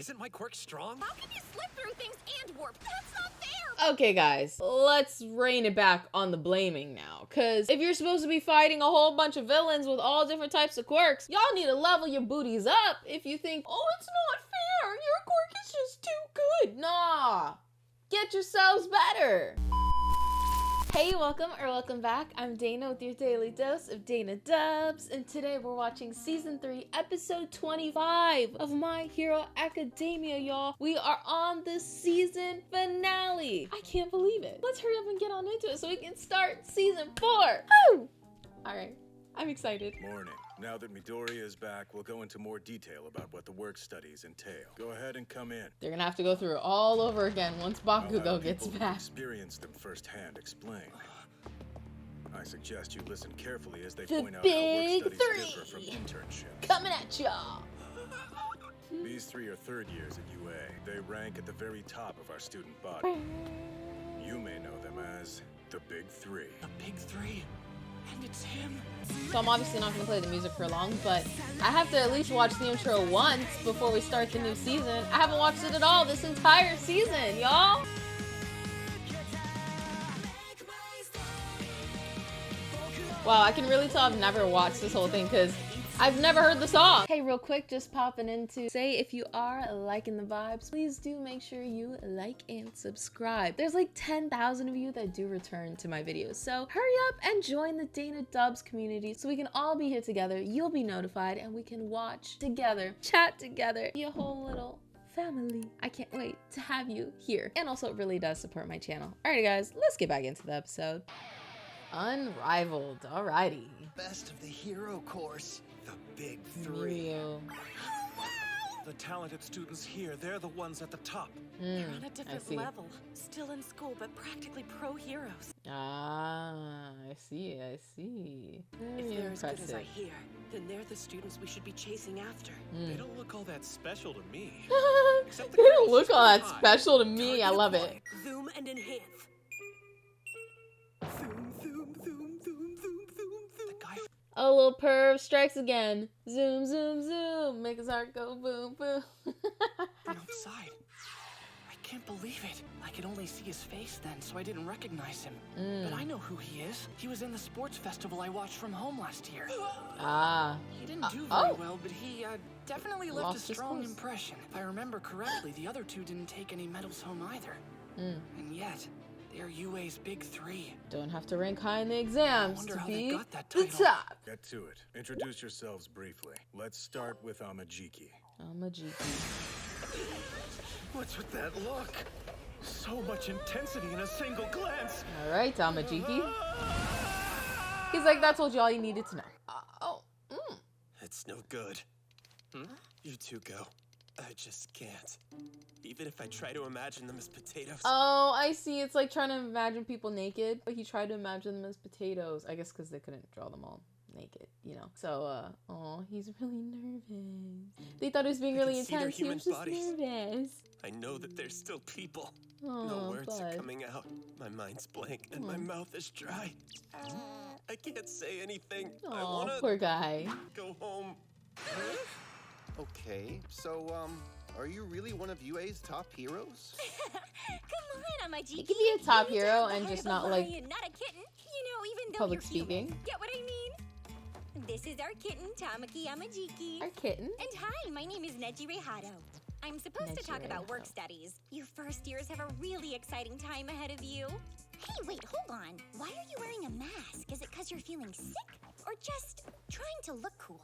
Isn't my quirk strong? How can you slip through things and warp? That's not fair! Okay, guys, let's rein it back on the blaming now. Because if you're supposed to be fighting a whole bunch of villains with all different types of quirks, y'all need to level your booties up if you think, oh, it's not fair. Your quirk is just too good. Nah, get yourselves better. Hey, welcome back. I'm Dana with your daily dose of Dana Dubs, and today we're watching Season 3, Episode 25 of My Hero Academia, y'all. We are on the season finale. I can't believe it. Let's hurry up and get on into it so we can start Season 4. Woo! Alright, I'm excited. Morning. Now that Midoriya is back, we'll go into more detail about what the work studies entail. Go ahead and come in. They're gonna have to go through it all over again once Bakugo gets back. Experience them firsthand explain. I suggest you listen carefully as they The point out how big work studies three. differ from internships. Coming at y'all. These three are third years at UA. They rank at the very top of our student body. You may know them as the Big Three. The big three? And it's him? So I'm obviously not gonna play the music for long, but I have to at least watch the intro once before we start the new season. I haven't watched it at all this entire season, y'all. Wow, I can really tell I've never watched this whole thing because I've never heard the song. Hey, real quick, just popping in to say if you are liking the vibes, please do make sure you like and subscribe. There's like 10,000 of you that do return to my videos, so hurry up and join the Dana Dubs community so we can all be here together. You'll be notified and we can watch together, chat together, be a whole little family. I can't wait to have you here. And also it really does support my channel. Alrighty guys, let's get back into the episode. Unrivaled, alrighty. Best of the hero course. The big three. Mew. The talented students here, they're the ones at the top. They're on a I different see. level. Still in school, but practically pro heroes. Ah, I see, I see. If Very they're as good as I impressive. hear, then they're the students we should be chasing after. They don't look all that special to me. They Except the don't girls, look she's all that pretty hot. special to me. I love it. Zoom and enhance. Zoom, zoom, zoom, zoom, zoom, zoom, zoom. The guy A little perv strikes again. Zoom, zoom, zoom. Make his heart go boom, boom. from outside. I can't believe it. I could only see his face then, so I didn't recognize him. But I know who he is. He was in the sports festival I watched from home last year. Ah. He didn't do very oh. well, but he definitely left Lost a his strong course. impression. If I remember correctly, the other two didn't take any medals home either. And yet, they're UA's big three. Don't have to rank high in the exams wonder to how they be got that the title. top. Get to it. Introduce yourselves briefly. Let's start with Amajiki. I'm a GP. What's with that look? So much intensity in a single glance. Alright, Tamajiki. He's like, that's all you needed to know. It's no good. You two go. I just can't. Even if I try to imagine them as potatoes. Oh, I see. It's like trying to imagine people naked, but he tried to imagine them as potatoes. I guess because they couldn't draw them all naked, you know. So, oh, he's really nervous. They thought he was being I can really see their intense. He was human just bodies. nervous. I know that they're still people. Oh, No words are bud. coming out. My mind's blank and my mouth is dry. I can't say anything. I Oh, wanna poor guy. go home. Okay, so, are you really one of UA's top heroes? Come on, Amajiki. He could be a top You hero just and the just heart of not a like lion, not a kitten. You know, even though public you're human. speaking. Get what I mean? This is our kitten, Tamaki Amajiki. Our kitten. And hi, my name is Nejire Hado. I'm supposed to talk Nejire about work Hado. studies. You first years have a really exciting time ahead of you. Hey, wait, hold on. Why are you wearing a mask? Is it because you're feeling sick? Or just trying to look cool?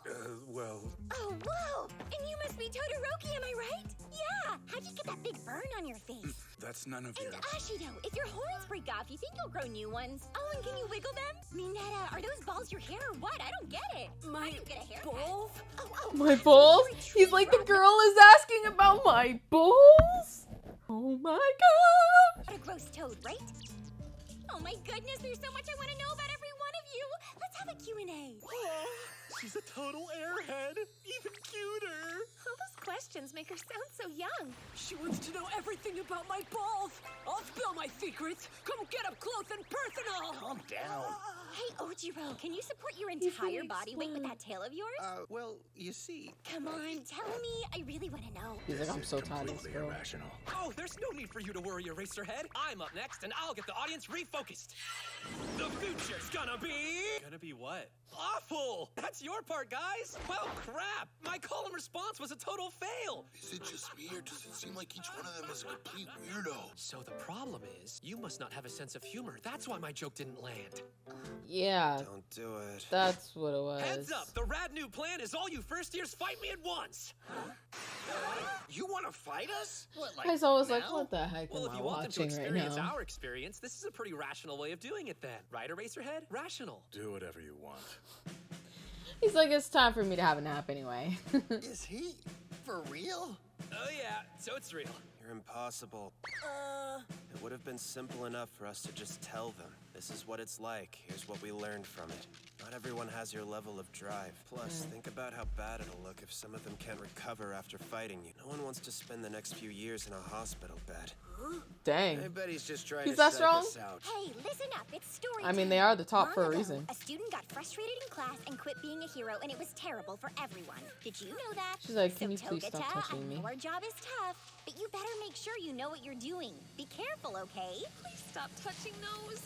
Well, Oh, whoa! And you must be Todoroki, am I right? Yeah! How'd you get that big burn on your face? That's none of And Ashido, if your horns break off, you think you'll grow new ones? Oh, and can you wiggle them? Minetta, are those balls your hair or what? I don't get it. I don't get a haircut. balls? Oh, My gosh, balls? you're a He's tree like, the frog. girl is asking about my balls? Oh my god. What a gross toad, right? Oh my goodness, there's so much I want to know about every one of you. Let's have a Q&A. She's a total airhead. Even cuter. All those questions make her sound so young. She wants to know everything about my balls. I'll spill my secrets. Come get up close and personal. Calm down. Hey, Ojiro, can you support your entire body weight with that tail of yours? Well, you see. Come on, tell me. I really want to know. He's like, I'm so tired of this Completely girl. irrational. Oh, there's no need for you to worry, Eraserhead. I'm up next, and I'll get the audience refocused. The future's gonna be... Gonna be what? Awful! That's your part, guys! Well, crap! My call and response was a total fail! Is it just me, or does it seem like each one of them is a complete weirdo? So the problem is, you must not have a sense of humor. That's why my joke didn't land. Yeah, Don't do it. that's what it was. Heads up! The rad new plan is all you first years fight me at once! You want to fight us? What, like I was always now? like, what the heck Well, am if I you want them to watching right experience now? our experience, this is a pretty rational way of doing it then. Right, Eraserhead? Rational. Do whatever you want. He's like, it's time for me to have a nap anyway. Is he for real? Oh yeah, so it's real. You're impossible. It would have been simple enough for us to just tell them. This is what it's like. Here's what we learned from it. Not everyone has your level of drive. Plus, think about how bad it'll look if some of them can't recover after fighting you. No one wants to spend the next few years in a hospital bed. Dang. I bet he's just trying He's to that psych strong? us out. Hey, listen up. It's story I mean, time. they are the top Long for a ago, reason. A student got frustrated in class and quit being a hero, and it was terrible for everyone. Did you know that? She's like, can you So please stop Togata, touching me? I know our job is tough, but you better make sure you know what you're doing. Be careful, okay? Please stop touching those.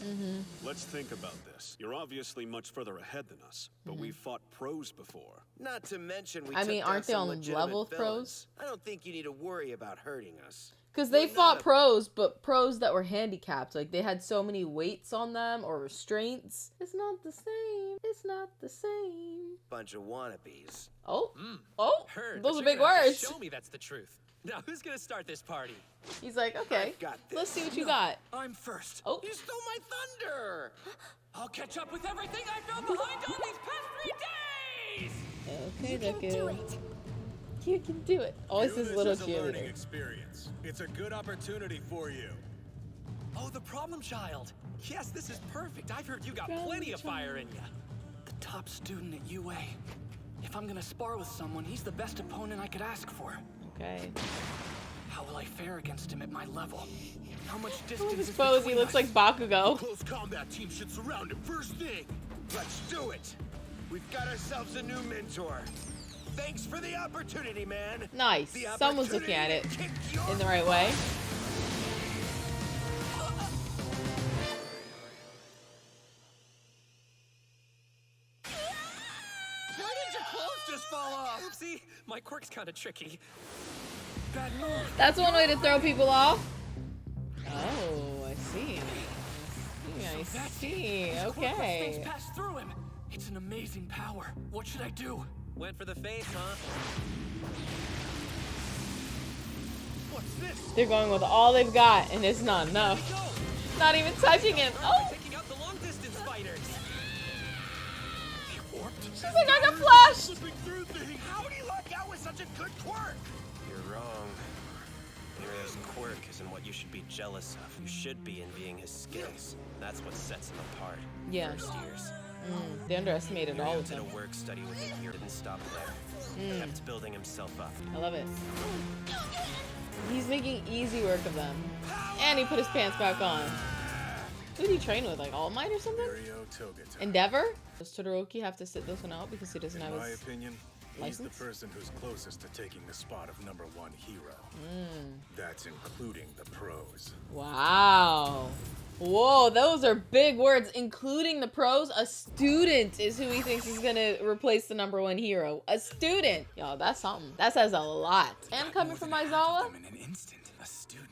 Let's think about this. You're obviously much further ahead than us, but we've fought pros before. Not to mention we I took mean, down aren't they some on legitimate level with villains. I don't think you need to worry about hurting us. Because they We're fought not a- pros, but pros that were handicapped. Like, they had so many weights on them or restraints. It's not the same. It's not the same. Bunch of wannabes. Oh. Oh. Heard. Those but are you're big gonna have to words. Show me that's the truth. Now, who's gonna start this party? He's like, okay, I've got this. let's see what you got. I'm first. Oh. You stole my thunder! I'll catch up with everything I fell behind on these past 3 days! Okay, You can do Deku. it. You can do it. Always View this this little as a learning cheerleader. experience. It's a good opportunity for you. Oh, the problem child. Yes, this is perfect. I've heard you got Problem plenty of fire in you. The top student at UA. If I'm gonna spar with someone, he's the best opponent I could ask for. Okay. How will I fare against him at my level? How much Look distance at his is pose. He between looks us? like Bakugo. Close combat team should surround him first thing. Let's do it! We've got ourselves a new mentor. Thanks for the opportunity, man. Nice. The Someone's looking at it opportunity to kick your in the right way. Why did your clothes just fall off? Oopsie, my quirk's kind of tricky. Bad move. That's one way to throw people off. Oh, I see. I see. His quirk lets Okay. things pass through him. It's an amazing power. What should I do? Went for the face, huh? What's this? They're going with all they've got, and it's not enough. Go! Not even touching him. Oh, Taking out the long distance fighters. she's like, I got flash. Slipping through things. How do you luck out with such a good quirk? You're wrong. Mirio's quirk isn't what you should be jealous of. You should be envying his skills. That's what sets him apart. Yeah. First years. They underestimated all Mirio of did a them. work study with him here. Didn't stop there. Kept building himself up. I love it. He's making easy work of them. And he put his pants back on. Who did he train with? Like All Might or something? Mirio Togata. Endeavor? Does Todoroki have to sit this one out because he doesn't have In my his... opinion, he's the license? person who's closest to taking the spot of #1 hero. That's including the pros. Wow. Whoa, those are big words. Including the pros, a student is who he thinks is gonna replace the #1 hero. A student. Yo, that's something. That says a lot. And coming from Aizawa? In an instant, a student,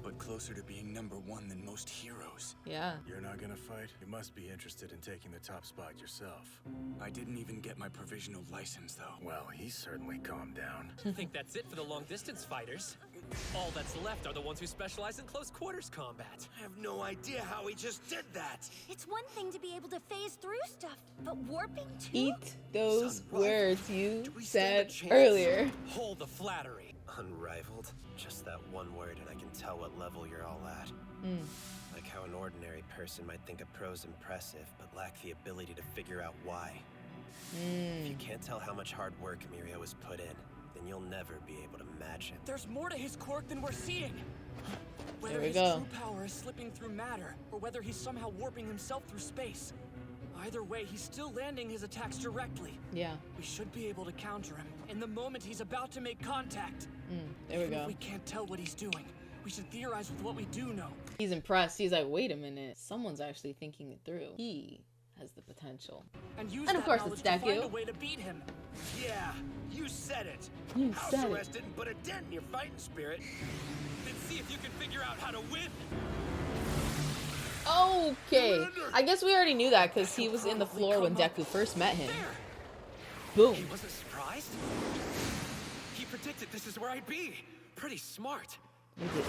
but closer to being #1 than most heroes. Yeah. You're not gonna fight? You must be interested in taking the top spot yourself. I didn't even get my provisional license, though. Well, he's certainly calmed down. I think that's it for the long distance fighters. All that's left are the ones who specialize in close quarters combat. I have no idea how he just did that. It's one thing to be able to phase through stuff, but warping too? Eat those Unrivaled. words you Do we stand a said chance? earlier. Hold the flattery. Unrivaled? Just that one word and I can tell what level you're all at. Like how an ordinary person might think a pro's impressive, but lack the ability to figure out why. If you can't tell how much hard work Mirio has put in, then you'll never be able to match him. There's more to his quirk than we're seeing. Whether we his go. true power is slipping through matter, or whether he's somehow warping himself through space. Either way, he's still landing his attacks directly. Yeah. We should be able to counter him in the moment he's about to make contact. There we Even go. if we can't tell what he's doing, we should theorize with what we do know. He's impressed. He's like, wait a minute. Someone's actually thinking it through. He has the potential. And use And of that course knowledge it's to find a Deku. way to beat him. Yeah, you said it. You House said arrest it. didn't put a dent in your fighting spirit. Then see if you can figure out how to win. Okay. I guess we already knew that because he was in the floor when Deku first met him. There. Boom. He wasn't surprised. He predicted this is where I'd be. Pretty smart.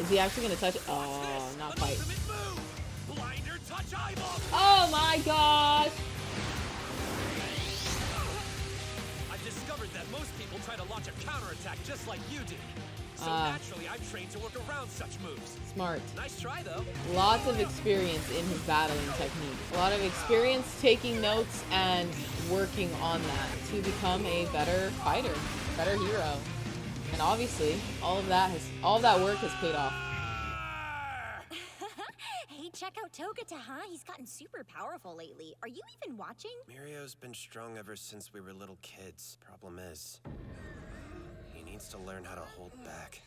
Is he actually gonna touch? Oh, not fight. Blinder touch eyeball. Oh my gosh. I've discovered that most people try to launch a counterattack just like you did. So naturally, I'm trained to work around such moves. Smart. Nice try, though. Lots of experience in his battling technique. A lot of experience taking notes and working on that to become a better fighter, better hero. And obviously, all of that work has paid off. Hey, check out Togata, huh? He's gotten super powerful lately. Are you even watching? Mirio's been strong ever since we were little kids. Problem is, he needs to learn how to hold back.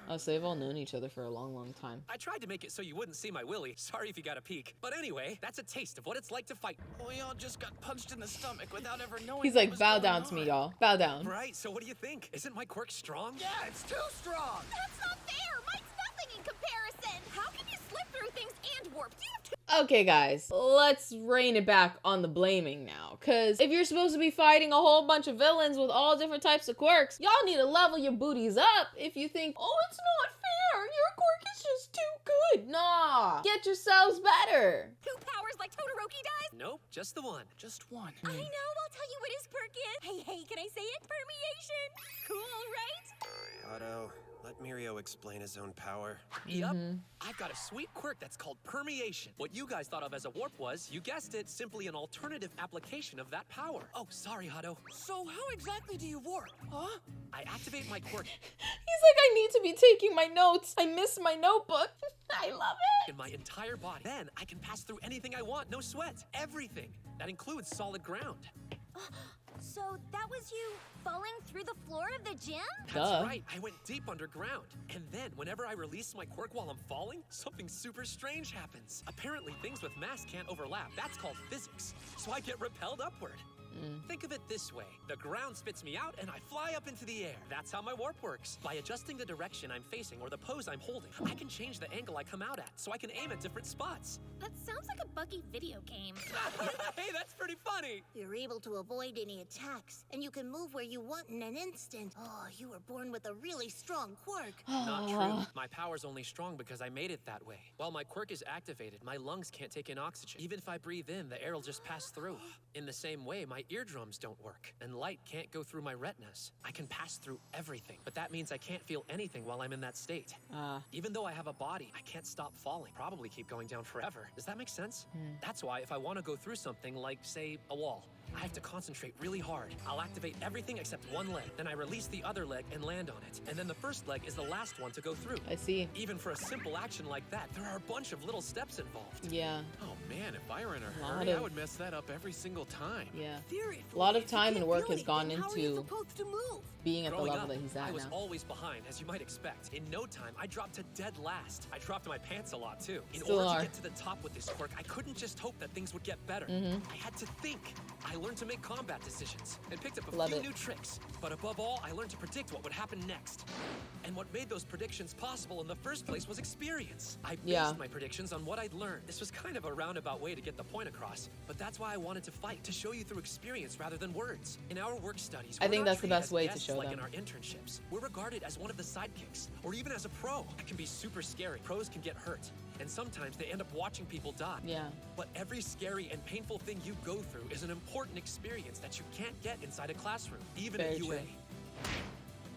Oh, so they've all known each other for a long, long time. I tried to make it so you wouldn't see my willy. Sorry if you got a peek. But anyway, that's a taste of what it's like to fight. We all just got punched in the stomach without ever knowing. He's what like, was bow going down to me, on. y'all. Bow down. Right, so what do you think? Isn't my quirk strong? Yeah, it's too strong. That's not fair! Mine's nothing in comparison! How can you slip through things and warp? Do you have two? Okay, guys, let's rein it back on the blaming now. Because if you're supposed to be fighting a whole bunch of villains with all different types of quirks, y'all need to level your booties up if you think, oh, it's not fair. Your quirk is just too good. Nah, get yourselves better. Two powers like Todoroki does? Nope, just the one. Just one. I know, I'll tell you what his quirk is. Hey, can I say it? Permeation. Cool, right? Otto, let Mirio explain his own power. Yup. I've got a sweet quirk that's called permeation. What you guys thought of as a warp was, you guessed it, simply an alternative application of that power. Oh, sorry, Hado. So how exactly do you warp? Huh? I activate my quirk He's like, I need to be taking my notes. I miss my notebook. I love it. in my entire body. Then I can pass through anything I want, no sweat. Everything. That includes solid ground. So that was you falling through the floor of the gym? That's Duh. right. I went deep underground. And then, whenever I release my quirk while I'm falling, something super strange happens. Apparently, things with mass can't overlap. That's called physics. So I get repelled upward. Think of it this way. The ground spits me out and I fly up into the air. That's how my warp works. By adjusting the direction I'm facing or the pose I'm holding, I can change the angle I come out at so I can aim at different spots. That sounds like a buggy video game. Hey, that's pretty funny. You're able to avoid any attacks, and you can move where you want in an instant. Oh, you were born with a really strong quirk. Not true. My power's only strong because I made it that way. While my quirk is activated, my lungs can't take in oxygen. Even if I breathe in, the air will just pass through. In the same way, my eardrums don't work, and light can't go through my retinas. I can pass through everything, but that means I can't feel anything while I'm in that state. Even though I have a body, I can't stop falling. Probably keep going down forever. Does that make sense? That's why if I want to go through something like, say, a wall, I have to concentrate really hard. I'll activate everything except one leg. Then I release the other leg and land on it. And then the first leg is the last one to go through. I see. Even for a simple action like that, there are a bunch of little steps involved. Yeah. Oh man, if I were in a Lot hurry, I of- would mess that up every single time. Yeah. Seriously, A lot of if you time and can't work feel has gone anything, how are you into supposed to move? being at the Growing level up, that he's I at was now. always behind, as you might expect. In no time, I dropped to dead last. I dropped my pants a lot, too. In Still order are. to get to the top with this quirk, I couldn't just hope that things would get better. I had to think. I learned to make combat decisions and picked up a Love few it. new tricks. But above all, I learned to predict what would happen next. And what made those predictions possible in the first place was experience. I based Yeah. my predictions on what I'd learned. This was kind of a roundabout way to get the point across, but that's why I wanted to fight, to show you through experience rather than words. In our work studies, I we're think not that's the treated best as way to guests show like them. in our internships. We're regarded as one of the sidekicks, or even as a pro. That can be super scary. Pros can get hurt, and sometimes they end up watching people die. Yeah. But every scary and painful thing you go through is an important experience that you can't get inside a classroom, even Very at UA. true.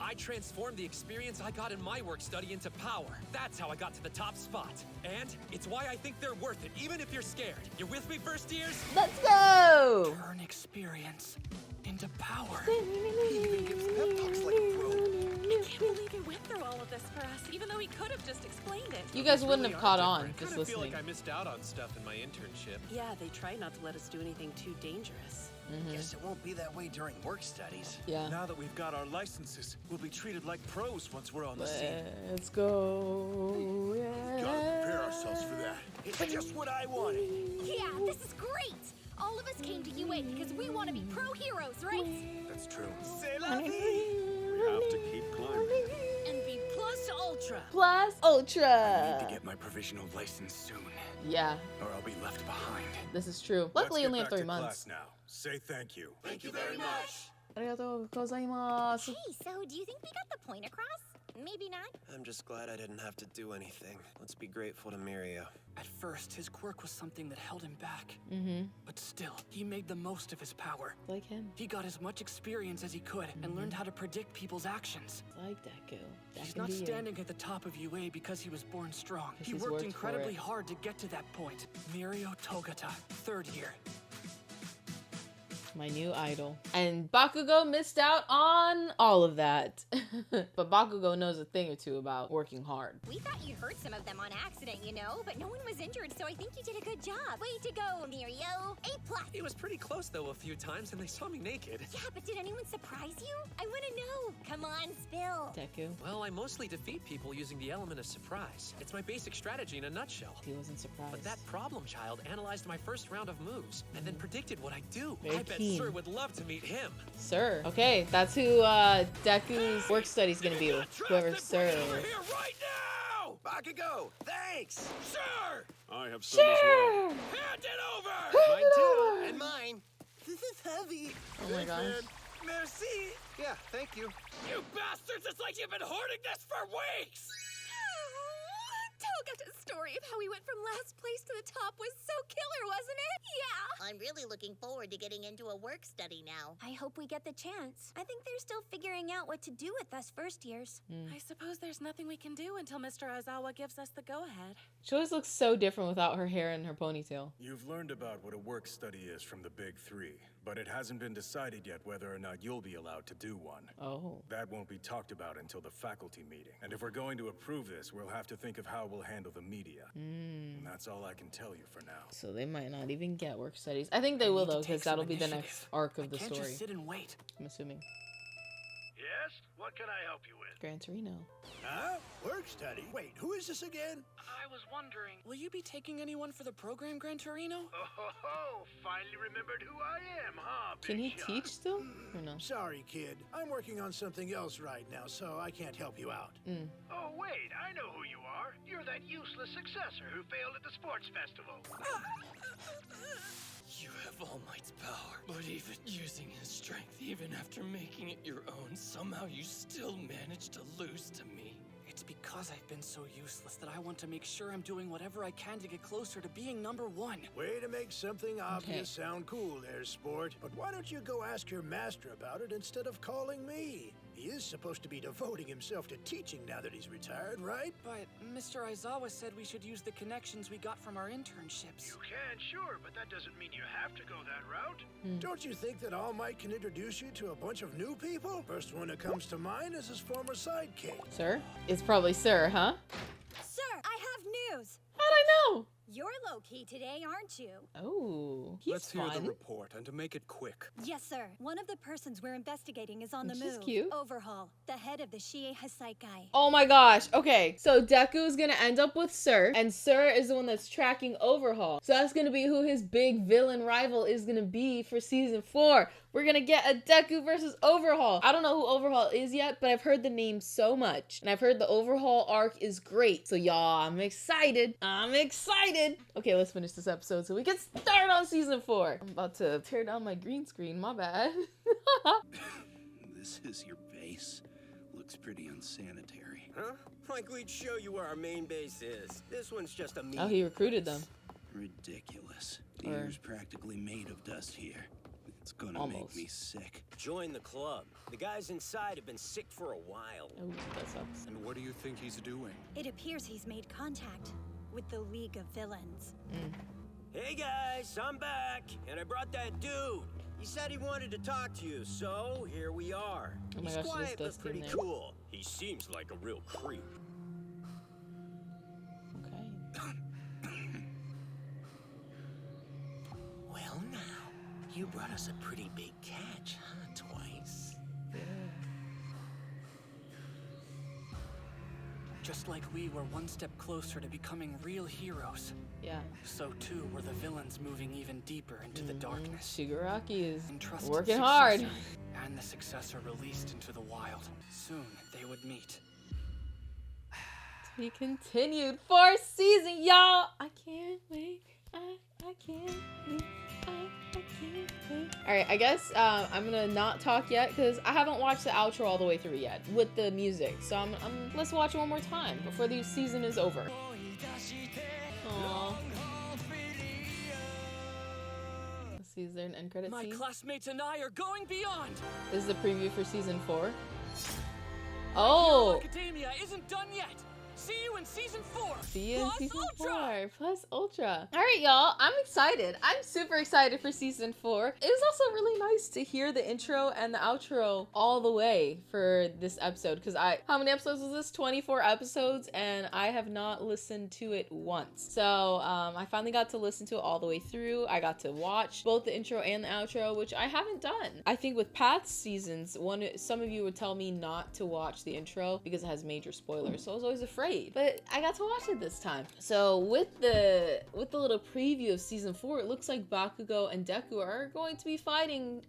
I transformed the experience I got in my work study into power. That's how I got to the top spot. And it's why I think they're worth it, even if you're scared. You with me, first years? Let's go! Turn experience into power. He even gives pep talks like a pro. I can't believe he went through all of this for us, even though he could have just explained it. You guys wouldn't have caught on I just kind of feel listening. like I missed out on stuff in my internship. Yeah, they try not to let us do anything too dangerous. Guess it won't be that way during work studies. Yeah. Now that we've got our licenses, we'll be treated like pros once we're on the scene. Let's go. Gotta prepare ourselves for that. It's just what I wanted. Yeah, this is great! All of us came to UA because we want to be pro heroes, right? That's true. We have to keep climbing. And be plus ultra. Plus Ultra. Need to get my provisional license soon, Yeah, or I'll be left behind. this is true. Let's Luckily, get only have back 3 to months. class now. Say thank you. Thank you very much. Arigatou gozaimasu. Hey, so do you think we got the point across? Maybe not. I'm just glad I didn't have to do anything. Let's be grateful to Mirio. At first, his quirk was something that held him back. Mm-hmm. But still, he made the most of his power. Like him. He got as much experience as he could and learned how to predict people's actions. Like Deku. That He's can not be you. standing at the top of UA because he was born strong. Because He he's worked worked for incredibly it. hard to get to that point. Mirio Togata, 3rd year. My new idol. And Bakugo missed out on all of that. But Bakugo knows a thing or two about working hard. We thought you'd hurt some of them on accident, you know, but no one was injured, so I think you did a good job. Way to go, Mirio. A+. It was pretty close, though, a few times, and they saw me naked. Yeah, but did anyone surprise you? I want to know. Come on, spill. Deku. Well, I mostly defeat people using the element of surprise. It's my basic strategy in a nutshell. He wasn't surprised. But that problem child analyzed my first round of moves and then predicted what I'd do. Very I bet keen. Sir would love to meet him. Sir. Okay, that's who Deku's work study's gonna be with. Whoever Sir is. Here right now! Bakugo, thanks! Sure! I have some as well. Hand it over! Mine too. And mine. This is heavy. Oh my gosh. Merci. Yeah, thank you. You bastards, it's like you've been hoarding this for weeks! Togata's story of how he went from last place to the top was so killer, wasn't it? Yeah. I'm really looking forward to getting into a work study now. I hope we get the chance. I think they're still figuring out what to do with us first years. I suppose there's nothing we can do until Mr. Aizawa gives us the go-ahead. She always looks so different without her hair and her ponytail. You've learned about what a work study is from the Big Three, but it hasn't been decided yet whether or not you'll be allowed to do one. Oh. That won't be talked about until the faculty meeting. And if we're going to approve this, we'll have to think of how we'll handle the media. And that's all I can tell you for now. So they might not even get work studies. I think they will though, because that'll be the next arc of the Can't story. just sit and wait. I'm assuming. Yes? What can I help you with? Gran Torino. Huh? Work study? Wait, who is this again? I was wondering, will you be taking anyone for the program, Gran Torino? Oh, finally remembered who I am, huh? Can he big shot? teach still? Or no? Sorry, kid. I'm working on something else right now, so I can't help you out. Oh, wait, I know who you are. You're that useless successor who failed at the sports festival. You have All Might's power, but even using his strength, even after making it your own, somehow you still manage to lose to me. It's because I've been so useless that I want to make sure I'm doing whatever I can to get closer to being #1. Way to make something obvious sound cool there, sport. But why don't you go ask your master about it instead of calling me? He is supposed to be devoting himself to teaching now that he's retired, right? But Mr. Aizawa said we should use the connections we got from our internships. You can, sure, but that doesn't mean you have to go that route. Don't you think that All Might can introduce you to a bunch of new people? First one that comes to mind is his former sidekick. Sir? It's probably Sir, huh? Sir, I have news. How'd I know? You're low-key today, aren't you? Oh, he's Let's fun. hear the report, and to make it quick. Yes, sir. One of the persons we're investigating is on the She's move. cute. Overhaul, the head of the Shie Hasaikai. Oh my gosh. Okay, so Deku is gonna end up with Sir, and Sir is the one that's tracking Overhaul. So that's gonna be who his big villain rival is gonna be for season 4. We're gonna get a Deku versus Overhaul. I don't know who Overhaul is yet, but I've heard the name so much. And I've heard the Overhaul arc is great. So y'all, I'm excited. I'm excited. Okay, let's finish this episode so we can start on season 4. I'm about to tear down my green screen, my bad. This is your base. Looks pretty unsanitary. Huh? Like we'd show you where our main base is. This one's just a meet. Oh, he recruited them. Ridiculous. The Or- air's practically made of dust here. It's gonna Almost. make me sick. Join the club. The guys inside have been sick for a while. Oh, that sucks. And what do you think he's doing? It appears he's made contact with the League of Villains. Hey guys, I'm back, and I brought that dude. He said he wanted to talk to you, so here we are. Oh my He's gosh, quiet this but does pretty seem cool. He seems like a real creep. Okay. Well, now, you brought us a pretty big catch, huh, Twice? Just like we were one step closer to becoming real heroes, Yeah. so too were the villains moving even deeper into the darkness. Shigaraki is Entrusted working hard. successor and the successor released into the wild. Soon they would meet. To be continued. 4th season, y'all. I can't wait. I can't wait. I can't wait. Alright, I guess I'm gonna not talk yet because I haven't watched the outro all the way through yet with the music. So let's watch it one more time before the season is over. Aww. Let's see, is there an end credit My scene? classmates and I are going beyond. This is the preview for season 4. Hero Oh! Academia isn't done yet. See you in season 4. See you in Plus season Ultra. 4 plus Ultra. All right, y'all. I'm excited. I'm super excited for season 4. It was also really nice to hear the intro and the outro all the way for this episode because how many episodes was this? 24 episodes, and I have not listened to it once. So I finally got to listen to it all the way through. I got to watch both the intro and the outro, which I haven't done. I think with past seasons, some of you would tell me not to watch the intro because it has major spoilers. So I was always afraid. But I got to watch it this time. So with the little preview of season 4, it looks like Bakugo and Deku are going to be fighting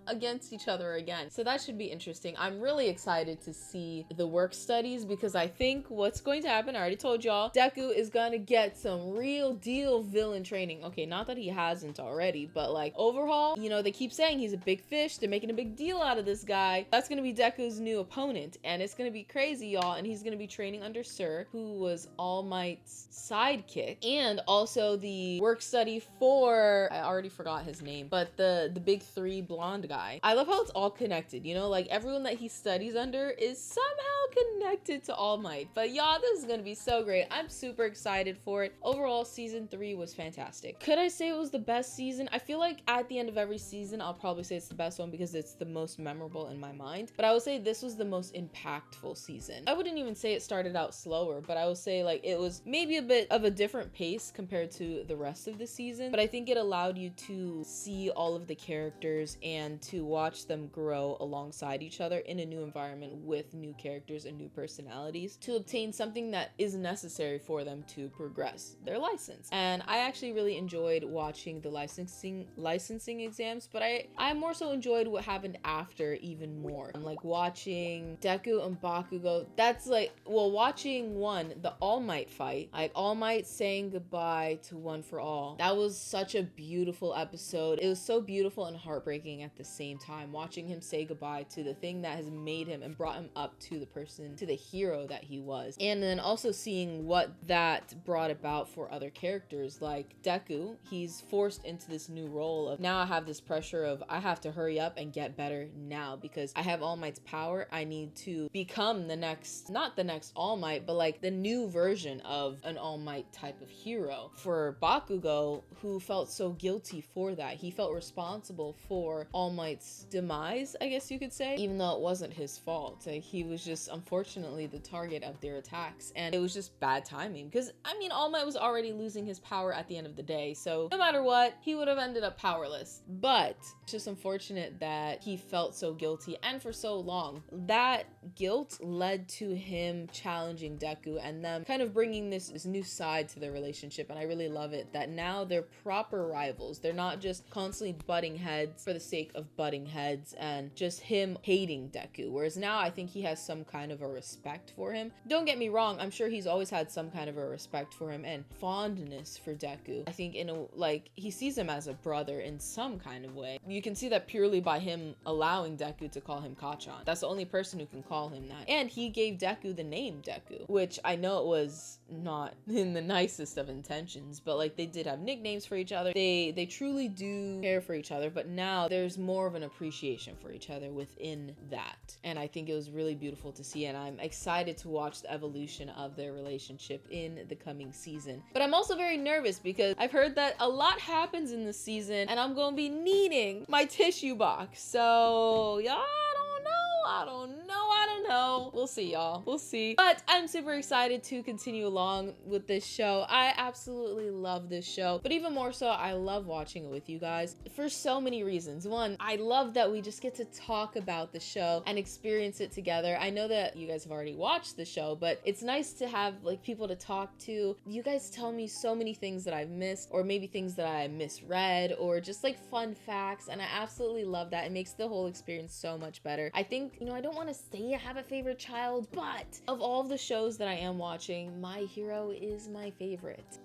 against each other again. So that should be interesting. I'm really excited to see the work studies because I think what's going to happen, I already told y'all, Deku is gonna get some real deal villain training. Okay, not that he hasn't already, but like overhaul, you know, they keep saying he's a big fish. They're making a big deal out of this guy. That's gonna be Deku's new opponent, and it's gonna be crazy, y'all. And he's gonna be training under Sir, who was All Might's sidekick, and also the work study for, I already forgot his name, but the big 3 blonde guy. I love how it's all connected, you know, like everyone that he studies under is somehow connected to All Might. But y'all, this is gonna be so great. I'm super excited for it. Overall, season 3 was fantastic. Could I say it was the best season? I feel like at the end of every season, I'll probably say it's the best one because it's the most memorable in my mind. But I would say this was the most impactful season. I wouldn't even say it started out slower, but I would say like it was maybe a bit of a different pace compared to the rest of the season. But I think it allowed you to see all of the characters and to watch them grow alongside each other in a new environment with new characters and new personalities to obtain something that is necessary for them to progress their license. And I actually really enjoyed watching the licensing exams, but I more so enjoyed what happened after even more. I'm like watching Deku and Bakugo. That's like, well, watching the All Might fight, like All Might saying goodbye to One for All. That was such a beautiful episode. It was so beautiful and heartbreaking at the same time, watching him say goodbye to the thing that has made him and brought him up to the person, to the hero that he was. And then also seeing what that brought about for other characters like Deku. He's forced into this new role of, now I have this pressure of I have to hurry up and get better now because I have All Might's power. I need to become the next, not the next All Might, but like the new version of an All Might type of hero. For Bakugo, who felt so guilty for that, he felt responsible for All Might's demise, I guess you could say, even though it wasn't his fault. Like, he was just unfortunately the target of their attacks, and it was just bad timing because I mean All Might was already losing his power at the end of the day, so no matter what, he would have ended up powerless. But it's just unfortunate that he felt so guilty and for so long. That guilt led to him challenging Deku and them kind of bringing this new side to their relationship, and I really love it that now they're proper rivals. They're not just constantly butting heads for the sake sake of butting heads and just him hating Deku. Whereas now I think he has some kind of a respect for him. Don't get me wrong, I'm sure he's always had some kind of a respect for him and fondness for Deku. I think he sees him as a brother in some kind of way. You can see that purely by him allowing Deku to call him Kachan. That's the only person who can call him that. And he gave Deku the name Deku, which I know it was not in the nicest of intentions, but like they did have nicknames for each other. They truly do care for each other, but now there's more of an appreciation for each other within that. And I think it was really beautiful to see, and I'm excited to watch the evolution of their relationship in the coming season. But I'm also very nervous because I've heard that a lot happens in this season and I'm gonna be needing my tissue box. So y'all, I don't know. We'll see, y'all. We'll see. But I'm super excited to continue along with this show. I absolutely love this show, but even more so, I love watching it with you guys for so many reasons. One, I love that we just get to talk about the show and experience it together. I know that you guys have already watched the show, but it's nice to have like people to talk to. You guys tell me so many things that I've missed, or maybe things that I misread, or just like fun facts, and I absolutely love that. It makes the whole experience so much better. I think, you know, I don't want to say I have a favorite child, but of all of the shows that I am watching, My Hero is my favorite.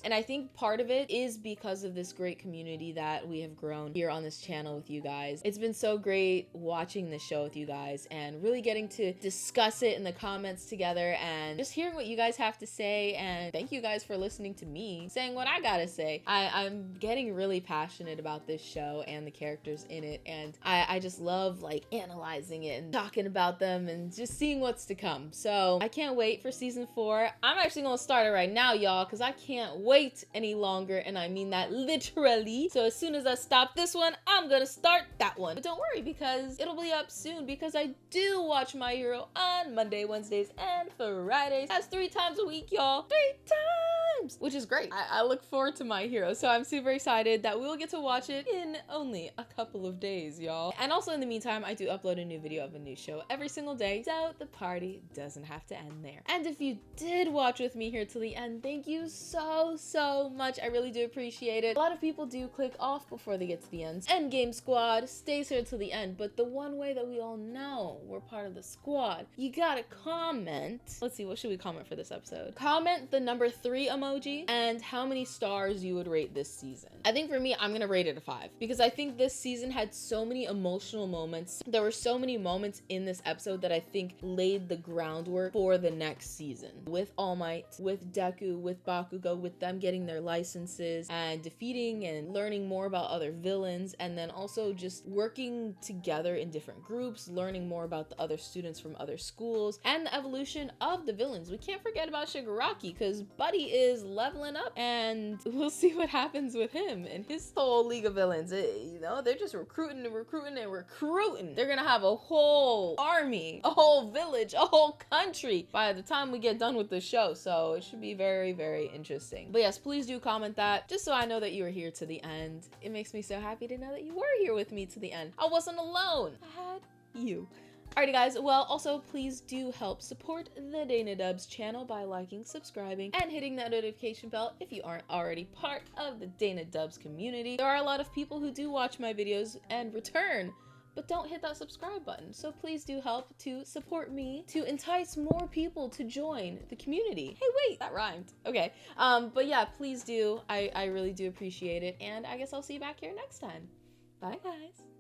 And I think part of it is because of this great community that we have grown here on this channel with you guys. It's been so great watching this show with you guys and really getting to discuss it in the comments together and just hearing what you guys have to say. And thank you guys for listening to me saying what I gotta say. I'm getting really passionate about this show and the characters in it, and I just love like analyzing it and talking about them and just seeing what's to come. So I can't wait for season 4. I'm actually gonna start it right now, y'all, because I can't wait any longer, and I mean that literally. So as soon as I stop this one, I'm gonna start that one. But don't worry, because it'll be up soon, because I do watch My Hero on Monday, Wednesdays, and Fridays. That's 3 times a week, y'all. 3 times! Which is great. I look forward to My Hero, so I'm super excited that we'll get to watch it in only a couple of days, y'all. And also in the meantime, I do upload a new video of a new show every single day, so the party doesn't have to end there. And if you did watch with me here till the end, thank you so much. I really do appreciate it. A lot of people do click off before they get to the end. Endgame Squad stays here till the end, but the one way that we all know we're part of the squad, you gotta comment. Let's see, what should we comment for this episode? Comment the number 3 emoji and how many stars you would rate this season. I think for me, I'm gonna rate it a 5 because I think this season had so many emotional moments. There were so many moments in this episode that I think laid the groundwork for the next season. With All Might, with Deku, with Bakugo, with them getting their licenses and defeating and learning more about other villains, and then also just working together in different groups, learning more about the other students from other schools, and the evolution of the villains. We can't forget about Shigaraki because Buddy is leveling up, and we'll see what happens with him and his whole league of villains. You know, they're just recruiting and recruiting and recruiting. They're gonna have a whole army, a whole village, a whole country by the time we get done with the show, so it should be very, very interesting. But yes, please do comment that just so I know that you were here to the end. It makes me so happy to know that you were here with me to the end. I wasn't alone. I had you. Alrighty guys, well, also please do help support the Dana Dubs channel by liking, subscribing, and hitting that notification bell if you aren't already part of the Dana Dubs community. There are a lot of people who do watch my videos and return, but don't hit that subscribe button. So please do help to support me to entice more people to join the community. Hey, wait, that rhymed. Okay, but yeah, please do. I really do appreciate it, and I guess I'll see you back here next time. Bye, guys.